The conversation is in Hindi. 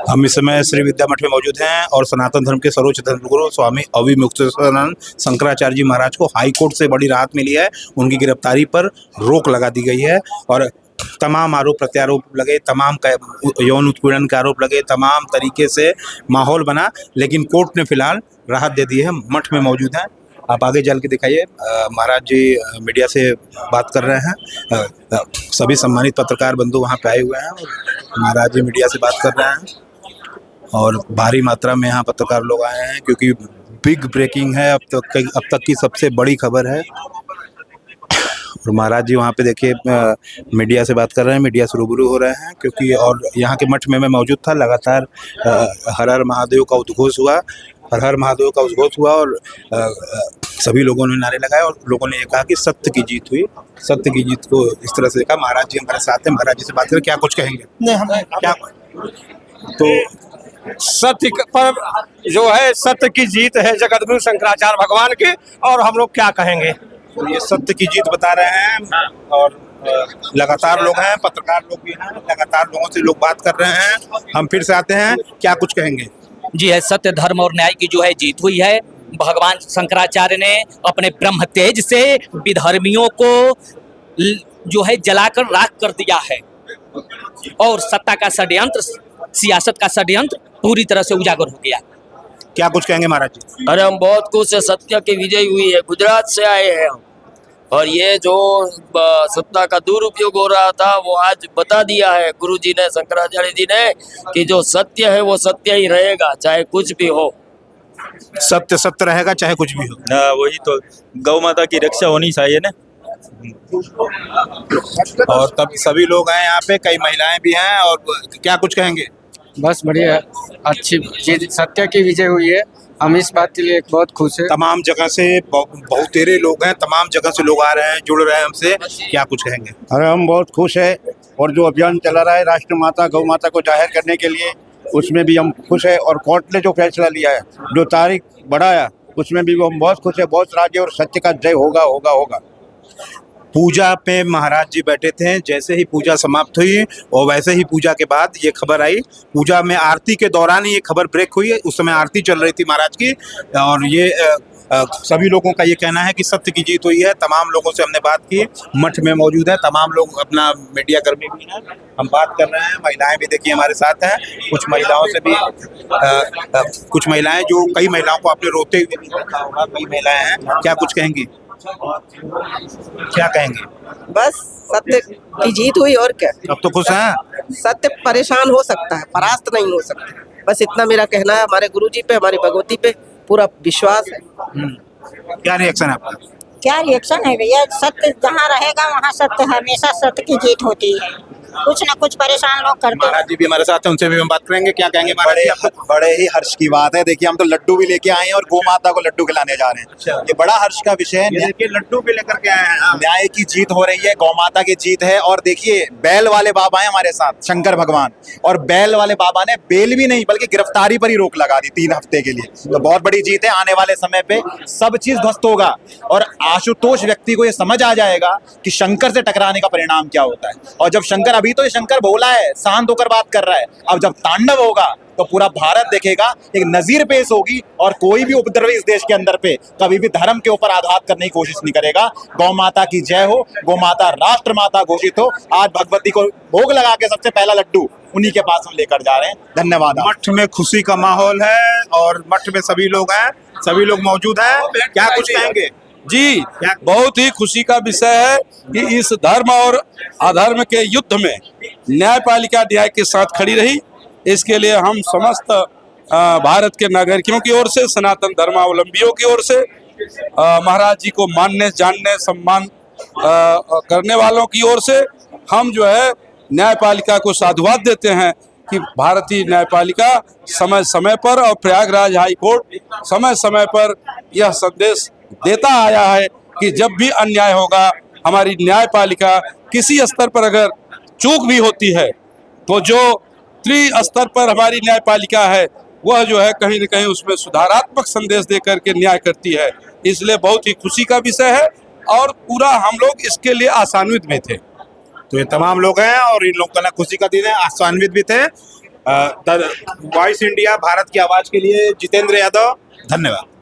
हम इस समय श्री विद्या मठ में मौजूद हैं और सनातन धर्म के सर्वोच्च धर्मगुरु स्वामी अविमुक्तेश्वरानंद शंकराचार्य जी महाराज को हाई कोर्ट से बड़ी राहत मिली है। उनकी गिरफ्तारी पर रोक लगा दी गई है और तमाम आरोप प्रत्यारोप लगे, तमाम यौन उत्पीड़न के आरोप लगे, तमाम तरीके से माहौल बना, लेकिन कोर्ट ने फिलहाल राहत दे दी है। मठ में मौजूद हैं, आप आगे चल के दिखाइए। महाराज जी मीडिया से बात कर रहे हैं। सभी सम्मानित पत्रकार बंधु वहाँ पे आए हुए हैं और महाराज जी मीडिया से बात कर रहे हैं और भारी मात्रा में यहाँ पत्रकार लोग आए हैं क्योंकि बिग ब्रेकिंग है, अब तक की सबसे बड़ी खबर है। और महाराज जी वहाँ पे देखिए मीडिया से बात कर रहे हैं, मीडिया से रूबरू हो रहे हैं क्योंकि और यहाँ के मठ में मैं मौजूद था। लगातार हर हर महादेव का उद्घोष हुआ, हर हर महादेव का उद्घोष हुआ और सभी लोगों ने नारे लगाए और लोगों ने ये कहा कि सत्य की जीत हुई। सत्य की जीत को इस तरह से देखा। महाराज जी हमारे साथ हैं, महाराज जी से बात करें, क्या कुछ कहेंगे? नहीं, हम क्या तो सत्य पर जो है, सत्य की जीत है जगतगुरु शंकराचार्य भगवान की, और हम लोग क्या कहेंगे। ये सत्य की जीत बता रहे हैं और लगातार लोग हैं, पत्रकार लोग भी हैं, लगातार लोगों से लोग बात कर रहे हैं। हम फिर से आते हैं, क्या कुछ कहेंगे? जी है, सत्य धर्म और न्याय की जो है जीत हुई है। भगवान शंकराचार्य ने अपने ब्रह्म तेज से विधर्मियों को जो है जलाकर राख कर दिया है और सत्ता का षड्यंत्र, सियासत का षड्यंत्र पूरी तरह से उजागर हो गया। क्या कुछ कहेंगे महाराज जी? अरे हम बहुत खुश है, सत्य की विजय हुई है। गुजरात से आए हैं हम, और ये जो सत्ता का दुरुपयोग हो रहा था वो आज बता दिया है गुरु जी ने, शंकराचार्य जी ने, कि जो सत्य है वो सत्य ही रहेगा, चाहे कुछ भी हो। सत्य सत्य रहेगा चाहे कुछ भी हो। वही तो, गौ माता की रक्षा होनी चाहिए ना। और तब सभी लोग हैं यहाँ पे, कई महिलाएं भी हैं और क्या कुछ कहेंगे? बस बढ़िया, अच्छी चीज, सत्य की विजय हुई है। हम इस बात के लिए बहुत खुश हैं। तमाम जगह से बहुतेरे लोग हैं, तमाम जगह से लोग आ रहे हैं, जुड़ रहे हैं हमसे, क्या कुछ कहेंगे? अरे हम बहुत खुश है और जो अभियान चला रहा है राष्ट्रमाता गौ माता को जाहिर करने के लिए, उसमें भी हम खुश है। और कोर्ट ने जो फैसला लिया है, जो तारीख बढ़ाया, उसमें भी हम बहुत खुश है, बहुत राजी, और सत्य का जय होगा होगा होगा। पूजा पे महाराज जी बैठे थे, जैसे ही पूजा समाप्त हुई और वैसे ही पूजा के बाद ये खबर आई। पूजा में आरती के दौरान ही ये खबर ब्रेक हुई है, उस समय आरती चल रही थी महाराज की और ये सभी लोगों का ये कहना है कि सत्य की जीत हुई है। तमाम लोगों से हमने बात की, मठ में मौजूद है तमाम लोग, अपना मीडिया कर्मी भी हैं, हम बात कर रहे हैं। महिलाएं भी देखिए हमारे साथ हैं, कुछ महिलाओं से भी कुछ महिलाएं, जो कई महिलाओं को आपने रोते हुए भी देखा होगा, कई महिलाएं हैं, क्या कुछ कहेंगी? क्या कहेंगे? बस सत्य की जीत हुई, और क्या। अब तो खुश हैं। सत्य परेशान हो सकता है, परास्त नहीं हो सकता। बस इतना मेरा कहना है। हमारे गुरुजी पे, हमारी भगवती पे पूरा विश्वास है। क्या रिएक्शन है आपका? क्या रिएक्शन है भैया, सत्य जहाँ रहेगा वहाँ सत्य, हमेशा सत्य की जीत होती है। कुछ न कुछ परेशान लोग करते हैं। महाराज जी भी हमारे साथ हैं, उनसे भी हम बात करेंगे, क्या कहेंगे महाराज जी? बड़े ही हर्ष की बात है। देखिए, हम तो लड्डू भी लेके आए हैं और गौ माता को लड्डू खिलाने जा रहे हैं। ये बड़ा हर्ष का विषय है। देखिए लड्डू भी लेकर के आए हैं। न्याय की जीत हो रही है, गौ माता की जीत है। और देखिए, बैल वाले बाबा हैं हमारे साथ, शंकर भगवान, और बैल वाले बाबा ने बेल भी नहीं बल्कि गिरफ्तारी पर ही रोक लगा दी 3 हफ्ते के लिए। तो बहुत बड़ी जीत है। आने वाले समय पे सब चीज ध्वस्त होगा और आशुतोष व्यक्ति को ये समझ आ जाएगा कि शंकर से टकराने का परिणाम क्या होता है। और जब शंकर, अभी तो ये शंकर भोला है, शांत होकर बात कर रहा है, अब जब तांडव होगा तो पूरा भारत देखेगा, एक नजीर पेश होगी और कोई भी उपद्रवी इस देश के अंदर पे कभी भी धर्म के ऊपर आघात करने की कोशिश नहीं करेगा। गौ माता की जय हो, गौ माता राष्ट्र माता घोषित हो। आज भगवती को भोग लगा के सबसे पहला लड्डू उन्हीं के पास हम लेकर जा रहे हैं। धन्यवाद। मठ में खुशी का माहौल है और मठ में सभी लोग हैं, सभी लोग मौजूद हैं, क्या कुछ कहेंगे? जी, बहुत ही खुशी का विषय है कि इस धर्म और अधर्म के युद्ध में न्यायपालिका न्याय के साथ खड़ी रही। इसके लिए हम समस्त भारत के नागरिकों की ओर से, सनातन धर्मावलंबियों की ओर से, महाराज जी को मानने, जानने, सम्मान करने वालों की ओर से हम जो है न्यायपालिका को साधुवाद देते हैं कि भारतीय न्यायपालिका समय समय पर और प्रयागराज हाई कोर्ट समय समय पर यह संदेश देता आया है कि जब भी अन्याय होगा, हमारी न्यायपालिका किसी स्तर पर अगर चूक भी होती है तो जो त्रिस्तर पर हमारी न्यायपालिका है वह जो है कहीं न कहीं उसमें सुधारात्मक संदेश दे करके न्याय करती है। इसलिए बहुत ही खुशी का विषय है और पूरा हम लोग इसके लिए आशान्वित भी थे। तो ये तमाम लोग हैं और इन लोगों का खुशी का दिन है, आशान्वित भी थे। वॉइस इंडिया भारत की आवाज के लिए जितेंद्र यादव, धन्यवाद।